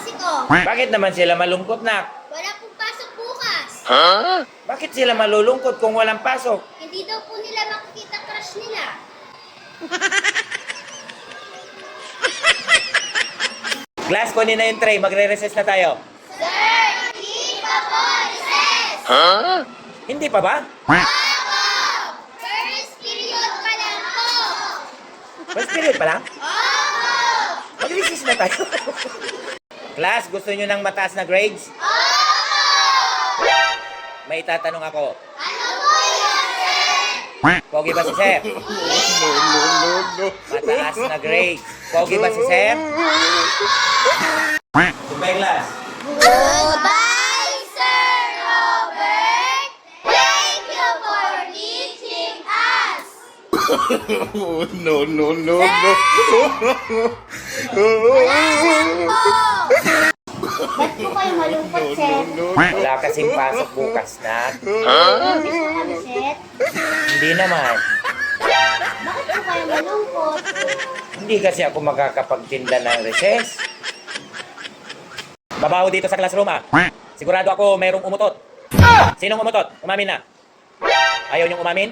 kaklase ko. Bakit naman sila malungkot, nak? Wala pong pasok bukas. Bakit sila malulungkot kung walang pasok? Hindi daw po nila makikita crush nila. Class, kunin na yung tray. Magre-recess na tayo. Sir, hindi pa po recess. Hindi pa ba? Opo! First period pa lang po. First period pa lang? Opo! Mag-recess na tayo. Class, gusto nyo ng mataas na grades? Opo! May tatanong ako. Ano po yun, sir? Pogi ba si Sir? Mataas na grades. Pogi ba si Sir? Goodbye, class. Goodbye, Sir Robert. Thank you for teaching us. No. Ba't po kayo malungkot, sir? Wala kasing pasok bukas na. Miss mo kami, sir? Hindi naman. Bakit po kayo malungkot? Hindi kasi ako makakapagtinda ng recess. Babaho dito sa classroom, ah. Sigurado ako mayroong umutot. Sinong umutot? Umamin na. Ayaw niyong umamin?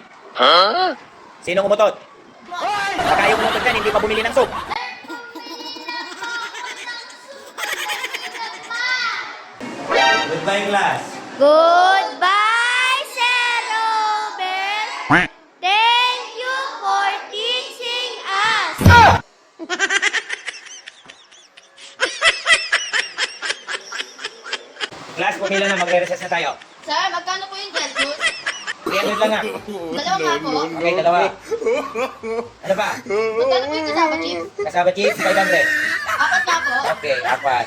Sinong umutot? Baka yung umutot yan, hindi pa bumili ng soup. Goodbye, class. Goodbye, Sir Robert. Thank you for teaching us. Class, pumila na. Magre-recess na tayo. Sir, magkano po yung gel juice? 300 lang, ah. Dalawa nga po. Okay, dalawa. Ano ba? Magkano po yung kasama, Chief? Kasama chips, 500. Apat nga po. Okay, apat.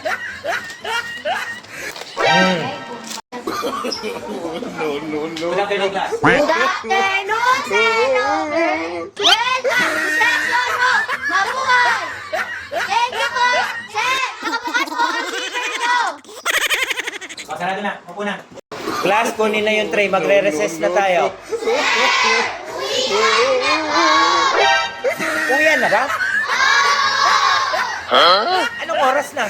Good afternoon, class. Good afternoon, Sir Robert. Welcome to Section mo. Mabuhay. Thank you po, Sir. Nakabukas po ang zipper ko. O, sarado na. Upo na. Class, kunin na yung tray. Magre-recess na tayo. Uwian na ba? Anong oras na?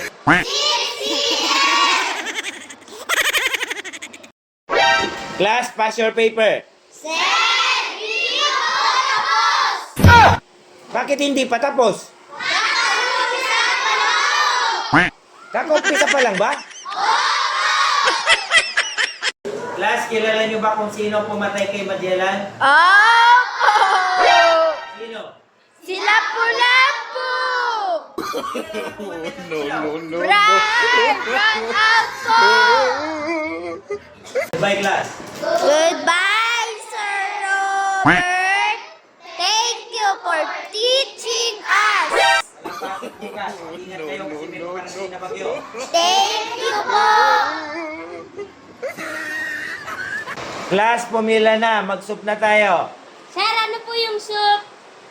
Class, pass your paper. Sir, hindi po tapos. Bakit hindi pa tapos? Nakaumpisa pa lang. Kaka-umpisa pa lang ba? Class, kilala niyo ba kung sino pumatay kay Magellan? Opo! Sino? Sila Lapu-Lapu! No. Run out po! Goodbye, class. Goodbye, Sir Robert! Thank you for teaching us! Pagpasok bukas, ingat kayo kasi may parating na bagyo. Thank you po! Class, pumila na. Mag-soup na tayo. Sir, ano po yung soup?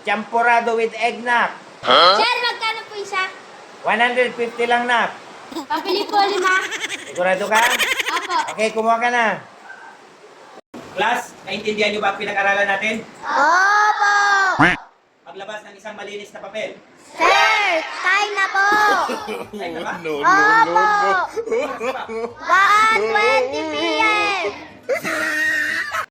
Champurado with egg, nak. Sir, magkano po isa? 150 lang, nak. Pabili po 5. Sigurado ka? Opo. Okay, kumuha ka na. Class, naintindihan niyo ba ang pinag-aralan natin? Opo! Maglabas ng isang malinis na papel. Sir, time na po! Ay, na ba? Opo! Oras pa. 1:20 p.m.